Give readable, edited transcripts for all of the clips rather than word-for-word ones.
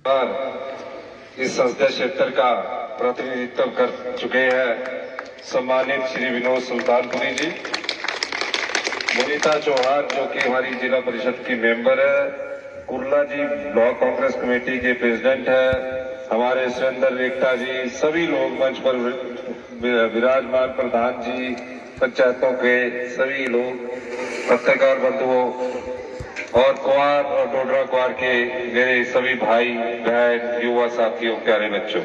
इस संसदीय क्षेत्र का प्रतिनिधित्व कर चुके हैं सम्मानित श्री विनोद सुल्तानपुरी जी, मुनीता चौहान जो कि हमारी जिला परिषद की मेंबर है, कुर्ला जी ब्लॉक कांग्रेस कमेटी के प्रेसिडेंट है, हमारे सुरेंद्र रेखता जी, सभी लोग मंच पर विराजमान, प्रधान जी, पंचायतों के सभी लोग, पत्रकार बंधुओं और कुआर और डोडरा कुआर के मेरे सभी भाई बहन, युवा साथियों, प्यारे बच्चों,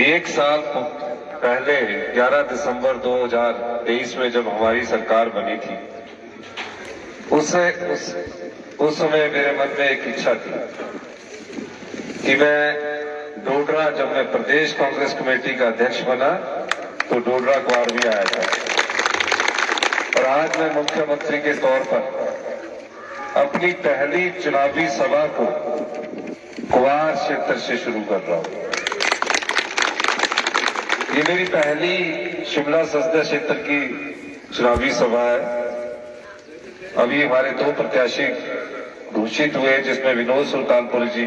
एक साल पहले 11 दिसंबर 2023 में जब हमारी सरकार बनी थी, उस समय मेरे मन में एक इच्छा थी कि मैं डोडरा, जब मैं प्रदेश कांग्रेस कमेटी का अध्यक्ष बना तो डोडरा कुआर भी आया था, और आज मैं मुख्यमंत्री के तौर पर अपनी पहली चुनावी सभा को कुआर क्षेत्र से शुरू कर रहा हूं। ये मेरी पहली शिमला संसदीय क्षेत्र की चुनावी सभा है। अभी हमारे दो प्रत्याशी घोषित हुए, जिसमें विनोद सुल्तानपुरी जी,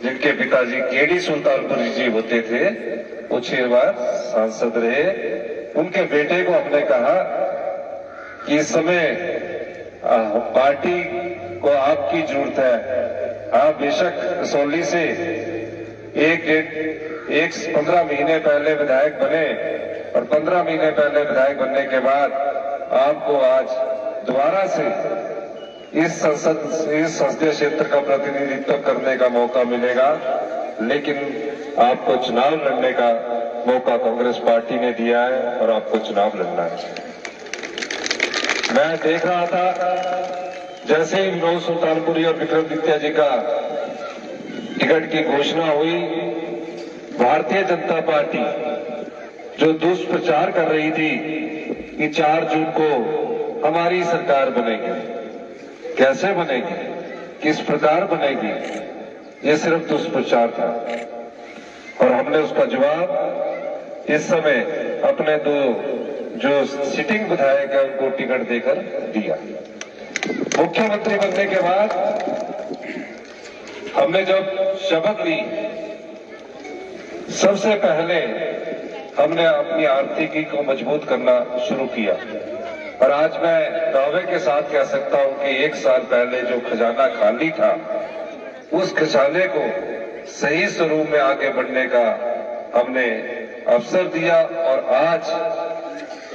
जिनके पिताजी केडी सुल्तानपुरी जी होते थे, वो 6 बार सांसद रहे। उनके बेटे को हमने कहा कि इस समय पार्टी को आपकी जरूरत है, आप बेशक कसौली से 15 महीने पहले विधायक बने, और 15 महीने पहले विधायक बनने के बाद आपको आज दोबारा से इस संसदीय क्षेत्र का प्रतिनिधित्व करने का मौका मिलेगा, लेकिन आपको चुनाव लड़ने का मौका कांग्रेस पार्टी ने दिया है और आपको चुनाव लड़ना है। मैं देख रहा था जैसे ही विनोद सुल्तानपुरी और विक्रमादित्य जी का टिकट की घोषणा हुई, भारतीय जनता पार्टी जो दुष्प्रचार कर रही थी कि 4 जून को हमारी सरकार बनेगी, कैसे बनेगी, किस प्रकार बनेगी, ये सिर्फ दुष्प्रचार था। और हमने उसका जवाब इस समय अपने 2 जो सिटिंग विधायक है उनको टिकट देकर दिया। मुख्यमंत्री बनने के बाद हमने जब शपथ ली, सबसे पहले हमने अपनी आर्थिकी को मजबूत करना शुरू किया, और आज मैं दावे के साथ कह सकता हूं कि 1 साल पहले जो खजाना खाली था, उस खजाने को सही स्वरूप में आगे बढ़ने का हमने अवसर दिया, और आज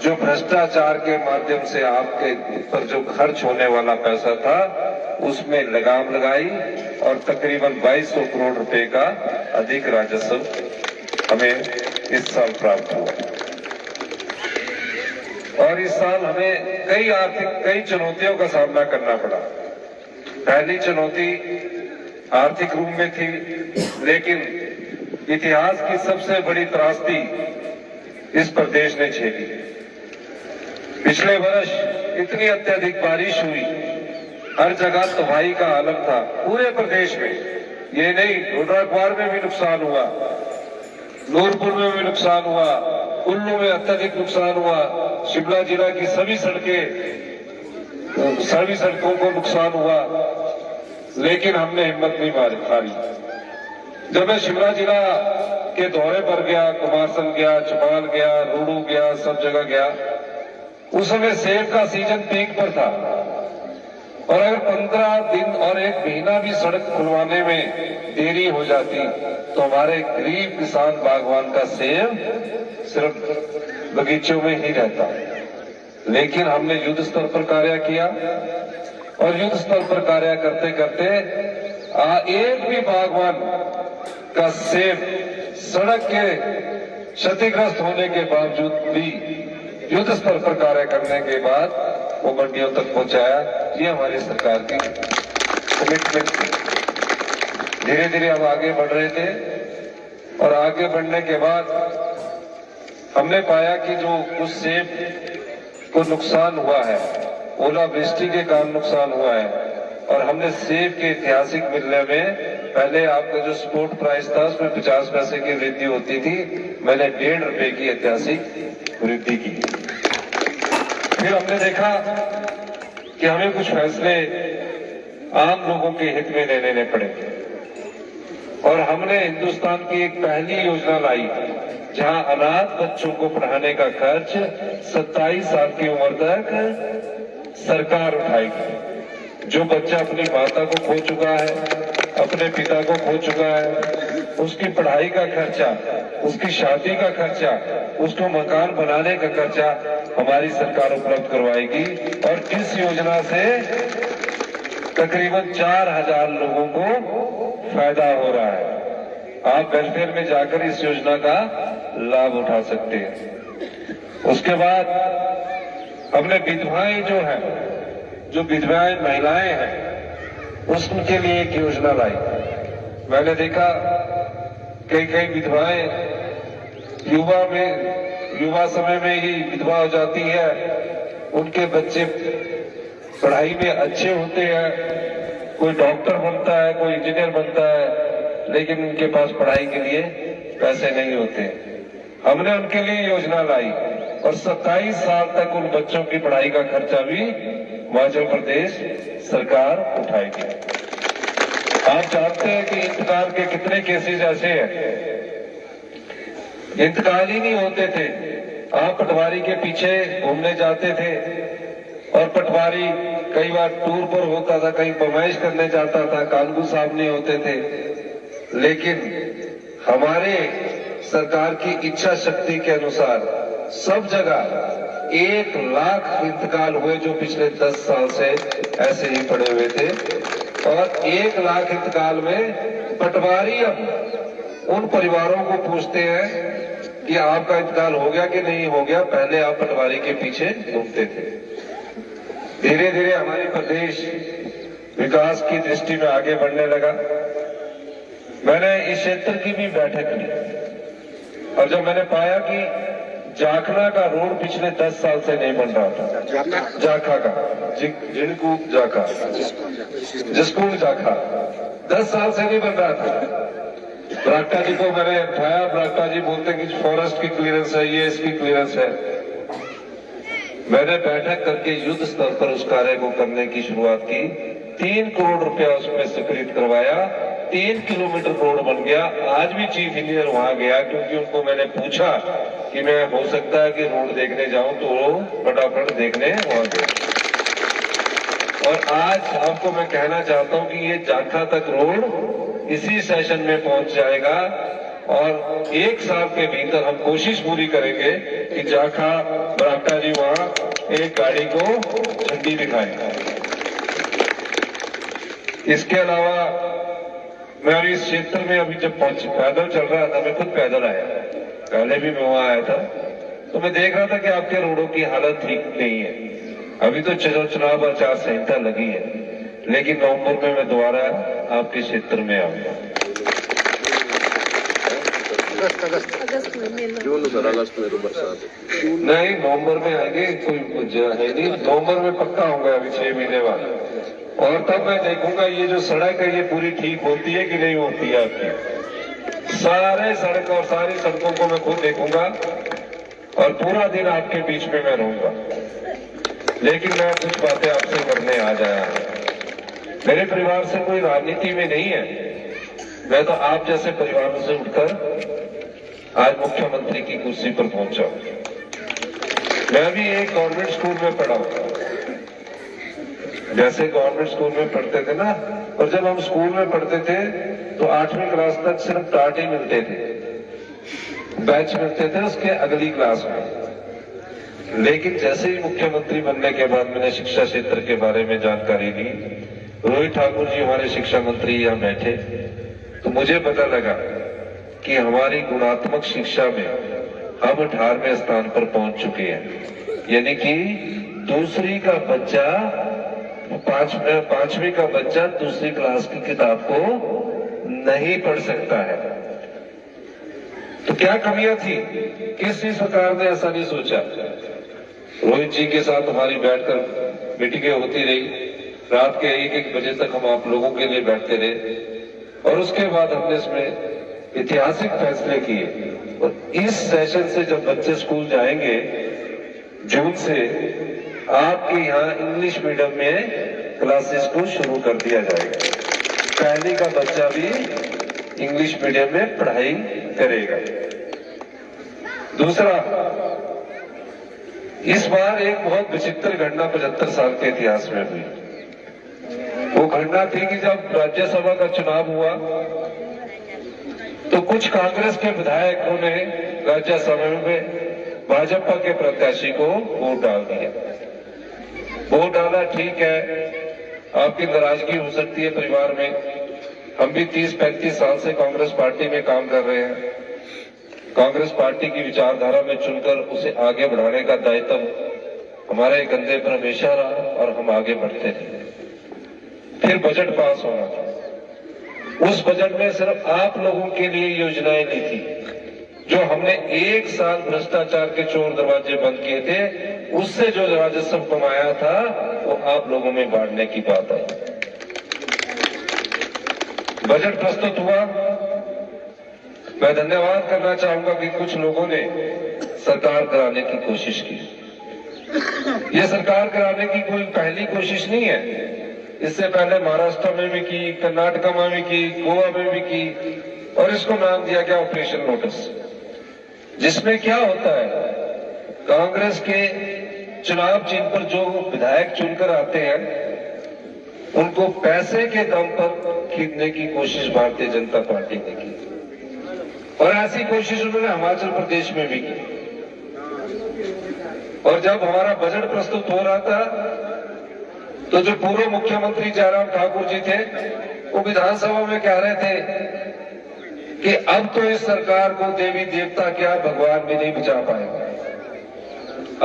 जो भ्रष्टाचार के माध्यम से आपके ऊपर जो खर्च होने वाला पैसा था, उसमें लगाम लगाई, और तकरीबन 2200 करोड़ रुपए का अधिक राजस्व हमें इस साल प्राप्त हुआ। और इस साल हमें कई चुनौतियों का सामना करना पड़ा। पहली चुनौती आर्थिक रूप में थी, लेकिन इतिहास की सबसे बड़ी त्रासदी इस प्रदेश ने झेली। पिछले वर्ष इतनी अत्यधिक बारिश हुई, हर जगह तबाही का आलम था पूरे प्रदेश में। ये नहीं, डोडरा कुआर में भी नुकसान हुआ, नूरपुर में भी नुकसान हुआ, कुल्लू में अत्यधिक नुकसान हुआ, शिमला जिला की सभी सड़कों को नुकसान हुआ, लेकिन हमने हिम्मत नहीं हारी। जब मैं शिमला जिला के दौरे पर गया, कुमारसंग गया, चौपाल गया, रोडू गया, सब जगह गया, उस समय सेब का सीजन पीक पर था, और अगर 15 दिन और 1 महीना भी सड़क खुलवाने में देरी हो जाती तो हमारे गरीब किसान बागवान का सेब सिर्फ बगीचों में ही रहता। लेकिन हमने युद्ध स्तर पर कार्य किया, और युद्ध स्तर पर कार्य करते करते एक भी बागवान का सेब सड़क के क्षतिग्रस्त होने के बावजूद भी युद्ध स्तर पर कार्य करने के बाद वो मंडियों तक पहुंचाया। ये हमारी सरकार की कमिटमेंट थी। धीरे धीरे हम आगे बढ़ रहे थे, और आगे बढ़ने के बाद हमने पाया कि जो कुछ सेब को नुकसान हुआ है, ओलावृष्टि के कारण नुकसान हुआ है, और हमने सेब के ऐतिहासिक मूल्य में, पहले आपका जो स्पोर्ट प्राइस था उसमें 50 पैसे की वृद्धि होती थी, मैंने 1.5 रुपए की ऐतिहासिक वृद्धि की। फिर हमने देखा कि हमें कुछ फैसले आम लोगों के हित में लेने पड़ेंगे। और हमने हिंदुस्तान की एक पहली योजना लाई जहां अनाथ बच्चों को पढ़ाने का खर्च 27 साल की उम्र तक सरकार उठाएगी। जो बच्चा अपनी माता को खो चुका है, अपने पिता को खो चुका है, उसकी पढ़ाई का खर्चा, उसकी शादी का खर्चा, उसको मकान बनाने का खर्चा हमारी सरकार उपलब्ध करवाएगी। और इस योजना से तकरीबन 4000 लोगों को फायदा हो रहा है। आप वेलफेयर में जाकर इस योजना का लाभ उठा सकते हैं। उसके बाद हमने विधवाएं जो है, जो विधवाएं महिलाएं हैं, उसके लिए एक योजना लाई। मैंने देखा कई विधवाएं युवा समय में ही विधवा हो जाती है। उनके बच्चे पढ़ाई में अच्छे होते हैं, कोई डॉक्टर बनता है, कोई इंजीनियर बनता है, लेकिन उनके पास पढ़ाई के लिए पैसे नहीं होते। हमने उनके लिए योजना लाई और 27 साल तक उन बच्चों की पढ़ाई का खर्चा भी हिमाचल प्रदेश सरकार उठाएगी। आप जानते हैं कि इंतकाल के कितने केसेस ऐसे हैं, इंतकाल ही नहीं होते थे। आप पटवारी के पीछे घूमने जाते थे और पटवारी कई बार टूर पर होता था, कहीं फरमाइश करने जाता था, कानून साहब नहीं होते थे। लेकिन हमारे सरकार की इच्छा शक्ति के अनुसार सब जगह 1 लाख इंतकाल हुए जो पिछले 10 साल से ऐसे ही पड़े हुए थे। और 1 लाख इंतकाल में पटवारी अब उन परिवारों को पूछते हैं कि आपका इंतकाल हो गया कि नहीं हो गया। पहले आप पटवारी के पीछे घूमते थे। धीरे धीरे हमारी प्रदेश विकास की दृष्टि में आगे बढ़ने लगा। मैंने इस क्षेत्र की भी बैठक ली और जब मैंने पाया कि जाखना का रोड पिछले 10 साल से नहीं बन रहा था, जाखा का जिनको जाखा जिसको जाखा 10 साल से नहीं बन रहा था। बरागटा जी को मैंने उठाया, बरागटा जी बोलते कि फॉरेस्ट की क्लियरेंस है, ये इसकी क्लियरेंस है। मैंने बैठक करके युद्ध स्तर पर उस कार्य को करने की शुरुआत की। 3 करोड़ रुपया उसमें स्वीकृत करवाया, 3 किलोमीटर रोड बन गया। आज भी चीफ इंजीनियर वहां गया क्योंकि उनको मैंने पूछा कि मैं हो सकता है कि रोड देखने जाऊं, तो वो फटाफट देखने वहां गए। और आज आपको मैं कहना चाहता हूं कि ये जाखा तक रोड इसी सेशन में पहुंच जाएगा और 1 साल के भीतर हम कोशिश पूरी करेंगे कि जाखा बरागटा जी वहां एक गाड़ी को झंडी दिखाएंगे। इसके अलावा मैं इस क्षेत्र में अभी जब पैदल चल रहा था, मैं खुद पैदल आया, पहले भी मैं वहां आया था, तो मैं देख रहा था कि आपके रोडों की हालत ठीक नहीं है। अभी तो चुनाव आचार संहिता लगी है, लेकिन नवंबर में मैं दोबारा आपके क्षेत्र में आऊंगा। जून सर अगस्त में बरसात नहीं, नवंबर में आएंगे, कोई है नहीं, नवंबर में पक्का होगा अभी 6 महीने बाद। और तब मैं देखूंगा ये जो सड़क है ये पूरी ठीक होती है कि नहीं होती है आपकी। सारे सड़क और सारी सड़कों को मैं खुद देखूंगा और पूरा दिन आपके बीच में मैं रहूंगा। लेकिन मैं कुछ बातें आपसे करने आ जाया हूं। मेरे परिवार से कोई राजनीति में नहीं है, मैं तो आप जैसे परिवार से उठकर आज मुख्यमंत्री की कुर्सी पर पहुंचा। मैं भी एक गवर्नमेंट स्कूल में पढ़ा हूं, जैसे गवर्नमेंट स्कूल में पढ़ते थे ना, और जब हम स्कूल में पढ़ते थे तो 8वीं क्लास तक सिर्फ टाट ही मिलते थे, बैच मिलते थे उसके अगली क्लास में। लेकिन जैसे ही मुख्यमंत्री बनने के बाद मैंने शिक्षा क्षेत्र के बारे में जानकारी ली, रोहित ठाकुर जी हमारे शिक्षा मंत्री यहाँ बैठे, तो मुझे पता लगा कि हमारी गुणात्मक शिक्षा में हम 18वें स्थान पर पहुंच चुके हैं। यानी कि दूसरी का बच्चा 5वीं का बच्चा दूसरी क्लास की किताब को नहीं पढ़ सकता है। तो क्या कमियां थी? किसी सरकार ने ऐसा नहीं सोचा। रोहित जी के साथ हमारी बैठकर मीटिंगें होती रही, रात के 1-1 बजे तक हम आप लोगों के लिए बैठते रहे और उसके बाद हमने इसमें ऐतिहासिक फैसले किए। और इस सेशन से जब बच्चे स्कूल जाएंगे जून से, आपके यहाँ इंग्लिश मीडियम में क्लासेस को शुरू कर दिया जाएगा। पहली का बच्चा भी इंग्लिश मीडियम में पढ़ाई करेगा। दूसरा, इस बार एक बहुत विचित्र घटना 75 साल के इतिहास में हुई। वो घटना थी कि जब राज्यसभा का चुनाव हुआ तो कुछ कांग्रेस के विधायकों ने राज्यसभा में भाजपा के प्रत्याशी को वोट डाल दिया। वोट डाला ठीक है, आपकी नाराजगी हो सकती है परिवार में। हम भी 30-35 साल से कांग्रेस पार्टी में काम कर रहे हैं। कांग्रेस पार्टी की विचारधारा में चुनकर उसे आगे बढ़ाने का दायित्व हमारे कंधे पर हमेशा रहा और हम आगे बढ़ते थे। फिर बजट पास होना था। उस बजट में सिर्फ आप लोगों के लिए योजनाएं नहीं थी। जो हमने 1 साल भ्रष्टाचार के चोर दरवाजे बंद किए थे, उससे जो राजस्व कमाया था वो आप लोगों में बांटने की बात आई। बजट प्रस्तुत हुआ। मैं धन्यवाद करना चाहूंगा कि कुछ लोगों ने सरकार कराने की कोशिश की। ये सरकार कराने की कोई पहली कोशिश नहीं है। इससे पहले महाराष्ट्र में भी की, कर्नाटक में भी की, गोवा में भी की, और इसको नाम दिया गया ऑपरेशन लोटस। जिसमें क्या होता है, कांग्रेस के चुनाव चिन्ह पर जो विधायक चुनकर आते हैं उनको पैसे के दम पर खरीदने की कोशिश भारतीय जनता पार्टी ने की, और ऐसी कोशिश उन्होंने हिमाचल प्रदेश में भी की। और जब हमारा बजट प्रस्तुत हो रहा था तो जो पूर्व मुख्यमंत्री जयराम ठाकुर जी थे वो विधानसभा में कह रहे थे कि अब तो इस सरकार को देवी देवता क्या भगवान भी नहीं बचा पाएगा।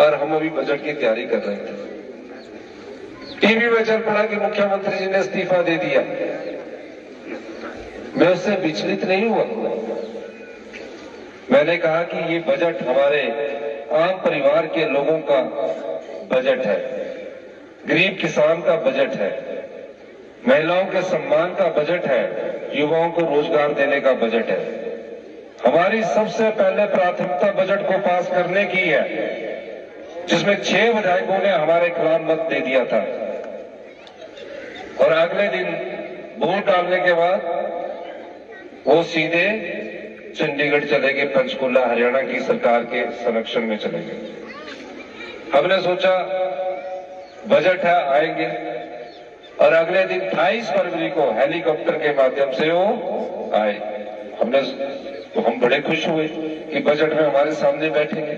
और हम अभी बजट की तैयारी कर रहे थे। टीवी में चल पड़ा कि मुख्यमंत्री जी ने इस्तीफा दे दिया। मैं उससे विचलित नहीं हुआ। मैंने कहा कि ये बजट हमारे आम परिवार के लोगों का बजट है, गरीब किसान का बजट है, महिलाओं के सम्मान का बजट है, युवाओं को रोजगार देने का बजट है। हमारी सबसे पहले प्राथमिकता बजट को पास करने की है, जिसमें 6 विधायकों ने हमारे खिलाफ मत दे दिया था। और अगले दिन वोट डालने के बाद वो सीधे चंडीगढ़ चले गए, पंचकुला हरियाणा की सरकार के संरक्षण में चले गए। हमने सोचा बजट है, आएंगे, और अगले दिन 28 फरवरी को हेलीकॉप्टर के माध्यम से वो आए। तो हम बड़े खुश हुए कि बजट में हमारे सामने बैठेंगे।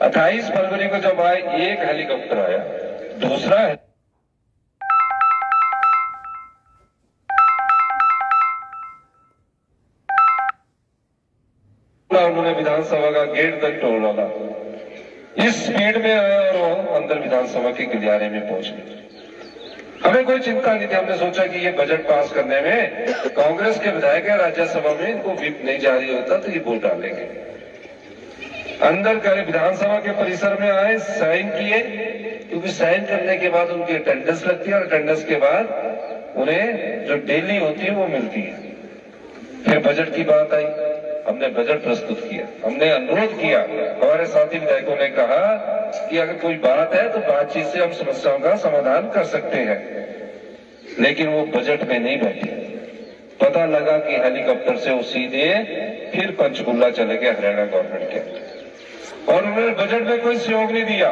28 फरवरी को जब आए, एक हेलीकॉप्टर आया, दूसरा है उन्होंने विधानसभा का गेट तक तोड़ डाला। इस स्पीड में आया और वो अंदर विधानसभा के गलियारे में पहुंच गए। हमें कोई चिंता नहीं थी। हमने सोचा कि ये बजट पास करने में कांग्रेस के विधायक है राज्यसभा में, इनको व्हिप नहीं जारी होता तो ये वोट डालेंगे। अंदर करे विधानसभा के परिसर में आए, साइन किए, क्योंकि साइन करने के बाद उनकी अटेंडेंस लगती है और अटेंडेंस के बाद उन्हें जो डेली होती है वो मिलती है। फिर बजट की बात आई, हमने बजट प्रस्तुत किया। हमने अनुरोध किया, हमारे साथी विधायकों ने कहा कि अगर कोई बात है तो बातचीत से हम समस्याओं का समाधान कर सकते हैं, लेकिन वो बजट में नहीं बैठे। पता लगा कि हेलीकॉप्टर से वो सीधे फिर पंचकुला चले गए हरियाणा गवर्नमेंट के, और उन्होंने बजट में कोई सहयोग नहीं दिया।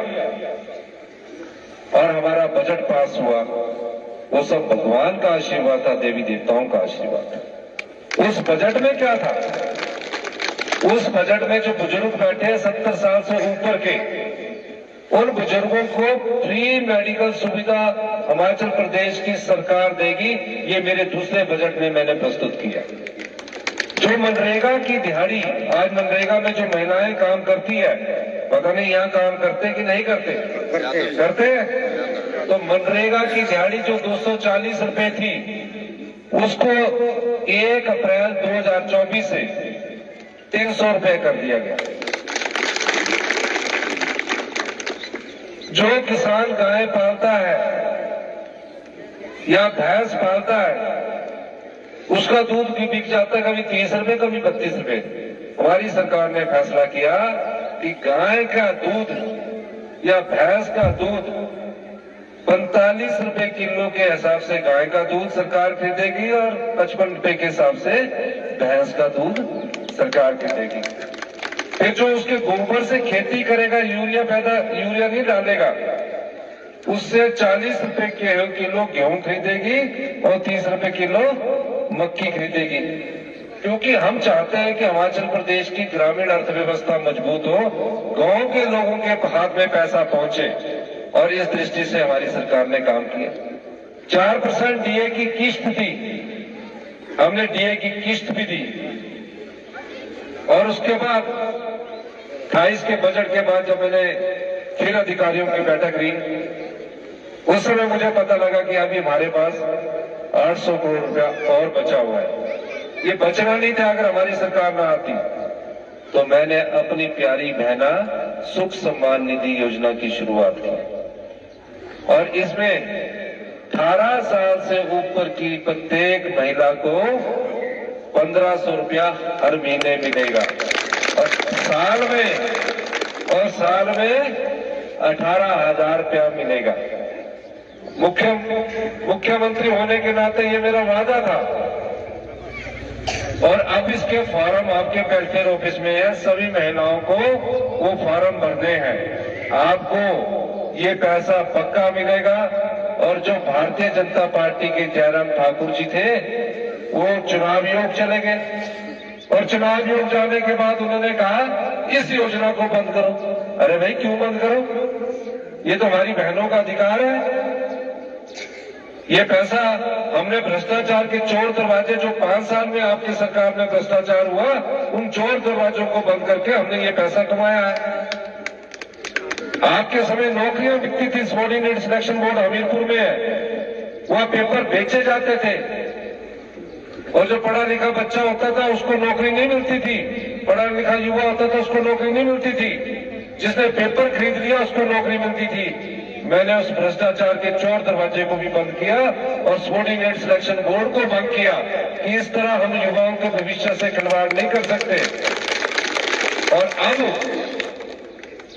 और हमारा बजट पास हुआ, वो सब भगवान का आशीर्वाद था, देवी देवताओं का आशीर्वाद था। उस बजट में क्या था? उस बजट में जो बुजुर्ग बैठे हैं 70 साल से ऊपर के, उन बुजुर्गों को फ्री मेडिकल सुविधा हिमाचल प्रदेश की सरकार देगी। ये मेरे दूसरे बजट में मैंने प्रस्तुत किया। जो मनरेगा की दिहाड़ी, आज मनरेगा में जो महिलाएं काम करती है, पता नहीं यहाँ काम करते कि नहीं करते, करते हैं। तो मनरेगा की दिहाड़ी जो 240 रुपए थी, उसको 1 अप्रैल 2024 से 300 रुपए कर दिया गया। जो किसान गाय पालता है या भैंस पालता है, उसका दूध भी बिक जाता है, कभी 30 रुपए, कभी 32 रुपए। हमारी सरकार ने फैसला किया कि गाय का दूध या भैंस का दूध 45 रुपए किलो के हिसाब से गाय का दूध सरकार खरीदेगी और 55 रुपए के हिसाब से भैंस का दूध सरकार खरीदेगी। फिर जो उसके गोबर से खेती करेगा, यूरिया नहीं डालेगा, उससे 40 रुपए किलो गेहूं खरीदेगी और 30 रुपए किलो मक्की खरीदेगी। क्योंकि हम चाहते हैं कि हिमाचल प्रदेश की ग्रामीण अर्थव्यवस्था मजबूत हो, गांव के लोगों के हाथ में पैसा पहुंचे, और इस दृष्टि से हमारी सरकार ने काम किया। 4% डीए की किस्त दी, हमने डीए की किस्त भी दी। और उसके बाद 28 के बजट के बाद जब मैंने फिर अधिकारियों की बैठक ली, उस समय मुझे पता लगा कि अभी हमारे पास 800 करोड़ रुपया और बचा हुआ है। ये बचना नहीं था अगर हमारी सरकार ना आती। तो मैंने अपनी प्यारी बहना सुख सम्मान निधि योजना की शुरुआत की, और इसमें 18 साल से ऊपर की प्रत्येक महिला को 1500 रुपया हर महीने मिलेगा, और साल में 18,000 रुपया मिलेगा। मुख्यमंत्री होने के नाते ये मेरा वादा था, और अब इसके फॉर्म आपके वेलफेयर ऑफिस में है। सभी महिलाओं को वो फॉर्म भरने हैं। आपको ये पैसा पक्का मिलेगा। और जो भारतीय जनता पार्टी के जयराम ठाकुर जी थे, वो चुनाव योग चले गए, और चुनाव योग जाने के बाद उन्होंने कहा इस योजना को बंद करो। अरे भाई, क्यों बंद करो? ये तो हमारी बहनों का अधिकार है। ये पैसा हमने भ्रष्टाचार के चोर दरवाजे, जो 5 साल में आपकी सरकार में भ्रष्टाचार हुआ, उन चोर दरवाजों को बंद करके हमने ये पैसा कमाया है। आपके समय नौकरियां बिकती थी, सबॉर्डिनेट सिलेक्शन बोर्ड हमीरपुर में है, वहां पेपर बेचे जाते थे, और जो पढ़ा लिखा बच्चा होता था उसको नौकरी नहीं मिलती थी, पढ़ा लिखा युवा होता था उसको नौकरी नहीं मिलती थी। जिसने पेपर खरीद लिया उसको नौकरी मिलती थी। मैंने उस भ्रष्टाचार के चोर दरवाजे को भी बंद किया और सबॉर्डिनेट सिलेक्शन बोर्ड को बंद किया कि इस तरह हम युवाओं के भविष्य से खिलवाड़ नहीं कर सकते। और अब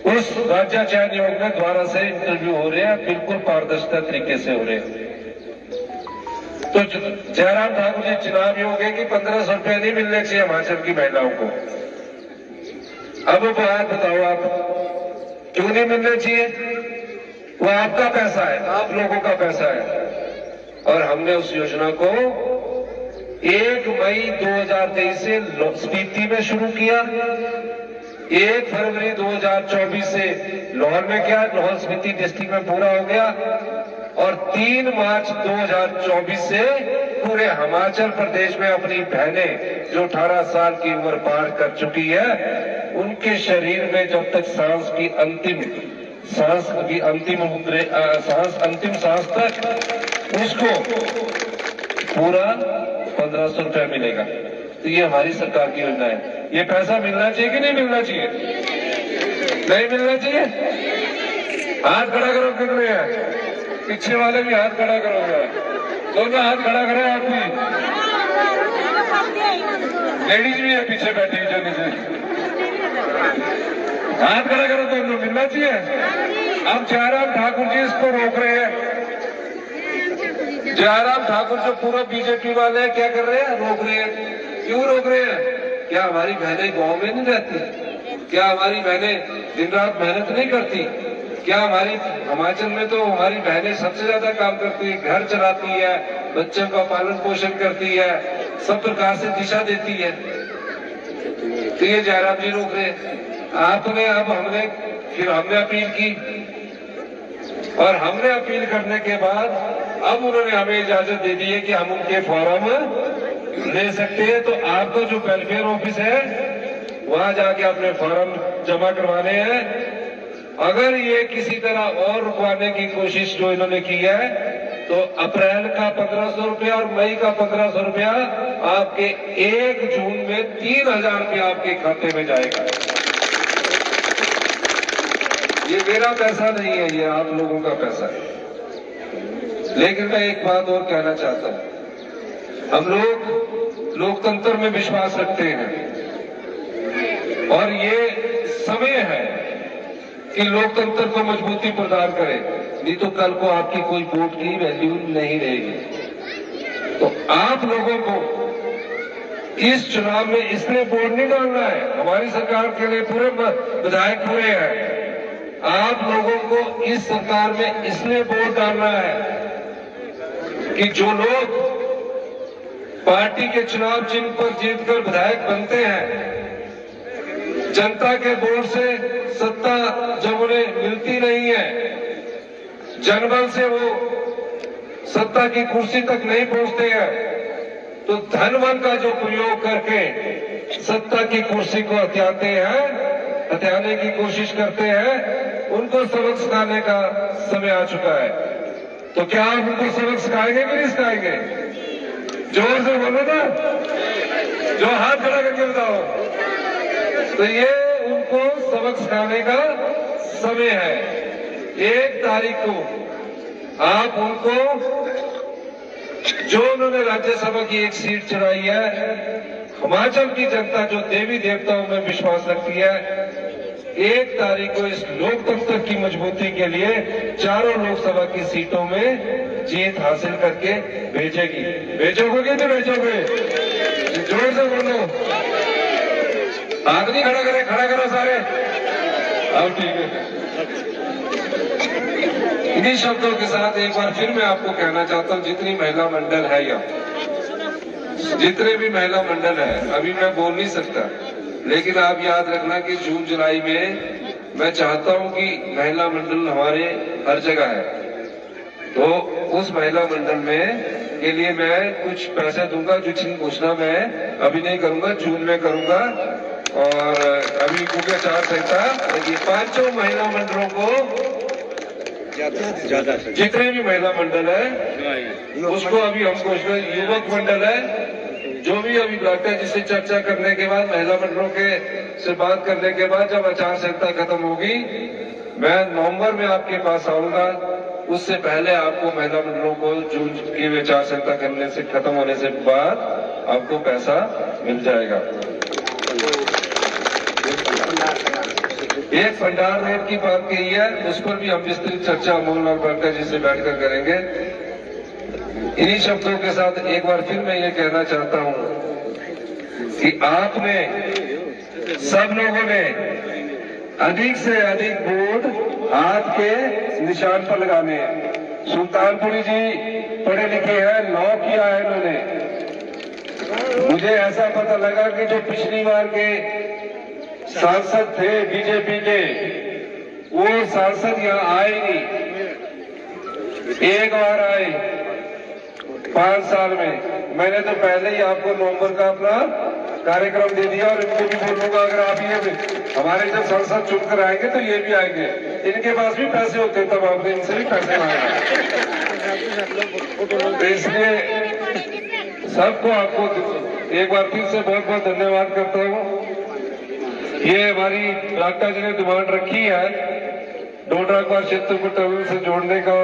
उस राज्य चयन आयोग में द्वारा से इंटरव्यू हो रहे हैं, बिल्कुल पारदर्शिता तरीके से हो रहे हैं। तो जयराम ठाकुर जी, चुनाव योग है कि 1500 रुपये नहीं मिलने चाहिए हिमाचल की महिलाओं को। अब वो बात बताओ, आप क्यों नहीं मिलने चाहिए? वो आपका पैसा है, आप लोगों का पैसा है। और हमने उस योजना को 1 मई 2023 से स्पीति में शुरू किया, 1 फरवरी 2024 से लाहौर में किया, लाहौर स्पीति डिस्ट्रिक्ट में पूरा हो गया, और 3 मार्च 2024 से पूरे हिमाचल प्रदेश में अपनी बहनें जो 18 साल की उम्र पार कर चुकी है, उनके शरीर में जब तक सांस अंतिम सांस तक उसको पूरा 1500 रुपया मिलेगा। तो ये हमारी सरकार की योजना है। ये पैसा मिलना चाहिए कि नहीं मिलना चाहिए? नहीं मिलना चाहिए? हाथ खड़ा करो कितने हैं, पीछे वाले भी हाथ खड़ा करोगे, दोनों हाथ खड़ा करें। आप भी, लेडीज भी है पीछे बैठी जो नीचे, हाथ खड़ा करो, दोनों मिलना चाहिए। अब जयराम ठाकुर जी इसको रोक रहे हैं। जयराम ठाकुर जो पूरा बीजेपी वाले हैं, क्या कर रहे हैं? रोक रहे हैं। क्यों रोक रहे हैं? क्या हमारी बहनें गांव में नहीं रहती? क्या हमारी बहनें दिन रात मेहनत नहीं करती? क्या हमारी हिमाचल में तो हमारी बहनें सबसे ज्यादा काम करती है, घर चलाती है, बच्चों का पालन पोषण करती है, सब प्रकार से दिशा देती है। तो ये जयराम जी रोक रहे हैं। आपने अब हमने अपील की, और हमने अपील करने के बाद अब उन्होंने हमें इजाजत दे दी है कि हम उनके फॉर्म ले सकते हैं। तो आपका जो वेलफेयर ऑफिस है वहां जाके अपने फॉर्म जमा करवाने हैं। अगर ये किसी तरह और रुकवाने की कोशिश जो इन्होंने की है, तो अप्रैल का 1500 रुपया और मई का 1500 रुपया आपके 1 जून में 3000 रुपया आपके खाते में जाएगा। ये मेरा पैसा नहीं है, ये आप लोगों का पैसा है। लेकिन मैं एक बात और कहना चाहता हूं, हम लोग लोकतंत्र में विश्वास रखते हैं, और ये समय है कि लोकतंत्र को मजबूती प्रदान करें। नहीं तो कल को आपकी कोई वोट की वैल्यू नहीं रहेगी। तो आप लोगों को इस चुनाव में इसलिए वोट नहीं डालना है, हमारी सरकार के लिए पूरे विधायक पूरे हैं। आप लोगों को इस सरकार में इसलिए वोट डालना है कि जो लोग पार्टी के चुनाव चिन्ह पर जीतकर विधायक बनते हैं, जनता के वोट से सत्ता जब उन्हें मिलती नहीं है, जनबल से वो सत्ता की कुर्सी तक नहीं पहुंचते हैं, तो धनबल का जो प्रयोग करके सत्ता की कुर्सी को हथियाने की कोशिश करते हैं, उनको सबक सिखाने का समय आ चुका है। तो क्या आप उनको सबक सिखाएंगे कि नहीं सिखाएंगे? जोर से बोलो ना, जो हाथ खड़ा करके बताओ। तो ये उनको सबक सिखाने का समय है। 1 तारीख को आप उनको, जो उन्होंने राज्यसभा की एक सीट चुराई है, हिमाचल की जनता जो देवी देवताओं में विश्वास रखती है, 1 तारीख को इस लोकतंत्र की मजबूती के लिए चारों लोकसभा की सीटों में जीत हासिल करके भेजेगी। भेजोगे तो भेजोगे? जोर से बोलो, हाथ नहीं खड़ा करें, खड़ा करो सारे। अब ठीक है। इन्हीं शब्दों के साथ एक बार फिर मैं आपको कहना चाहता हूं, जितनी महिला मंडल है यहाँ, जितने भी महिला मंडल है, अभी मैं बोल नहीं सकता, लेकिन आप याद रखना कि जून जुलाई में मैं चाहता हूं कि महिला मंडल हमारे हर जगह है। तो उस महिला मंडल में के लिए मैं कुछ पैसे दूंगा, जिसकी घोषणा मैं अभी नहीं करूंगा, जून में करूंगा। और अभी क्योंकि आचार संहिता, ये 5 महिला मंडलों को, जितने भी महिला मंडल है उसको अभी हम घोषणा, युवक मंडल है, जो भी अभी लगता है, जिससे चर्चा करने के बाद, महिला मंडलों के से बात करने के बाद, जब आचार संहिता खत्म होगी, मैं नवंबर में आपके पास आऊंगा। उससे पहले आपको महिला मंडलों को जून की आचार संहिता करने से खत्म होने से बाद आपको पैसा मिल जाएगा। एक भंडार रोड की बात कही है, उस पर भी हम विस्तृत चर्चा मोहनलाल पारकर जी से बैठकर करेंगे। इन्हीं शब्दों के साथ एक बार फिर मैं ये कहना चाहता हूं कि आपने, सब लोगों ने अधिक से अधिक वोट हाथ के निशान पर लगाने हैं। सुल्तानपुरी जी पढ़े लिखे हैं, लॉ किया है इन्होंने। मुझे ऐसा पता लगा कि जो पिछली बार के सांसद थे बीजेपी के, वो सांसद यहाँ आए नहीं, एक बार आए 5 साल में। मैंने तो पहले ही आपको नवंबर का अपना कार्यक्रम दे दिया, और इनको भी बोलूंगा, अगर आप ये हमारे जब सांसद चुनकर आएंगे तो ये भी आएंगे। इनके पास भी पैसे होते, तब आपने इनसे भी पैसे मांगे। तो इसलिए सबको, आपको एक बार फिर से बहुत बहुत धन्यवाद करता हूँ। ये हमारी राक्टा जी ने डिमांड रखी है, डोडरा को चित्रकूट टनल से जोड़ने का,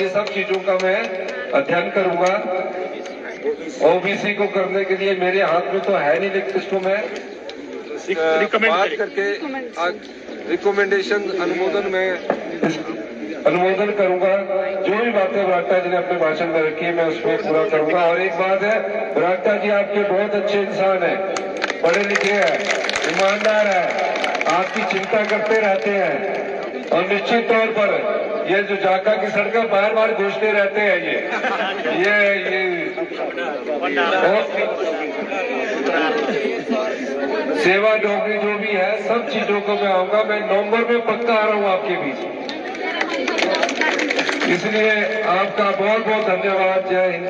ये सब चीजों का मैं अध्ययन करूंगा। ओबीसी को करने के लिए मेरे हाथ में तो है नहीं, लेकिन इसको मैं बात करके रिकमेंडेशन अनुमोदन करूंगा। जो भी बातें बरागटा जी ने अपने भाषण में रखी है, मैं उसको पूरा करूंगा। और एक बात है, बरागटा जी आपके बहुत अच्छे इंसान है, पढ़े लिखे हैं, ईमानदार है, आपकी चिंता करते रहते हैं, और निश्चित तौर पर ये जो जाका की सड़कें बार बार घुसते रहते हैं, ये सेवा नौकरी जो भी है, सब चीजों को मैं आऊंगा। मैं नवंबर में पक्का आ रहा हूँ आपके बीच। इसलिए आपका बहुत बहुत धन्यवाद। जय हिंद।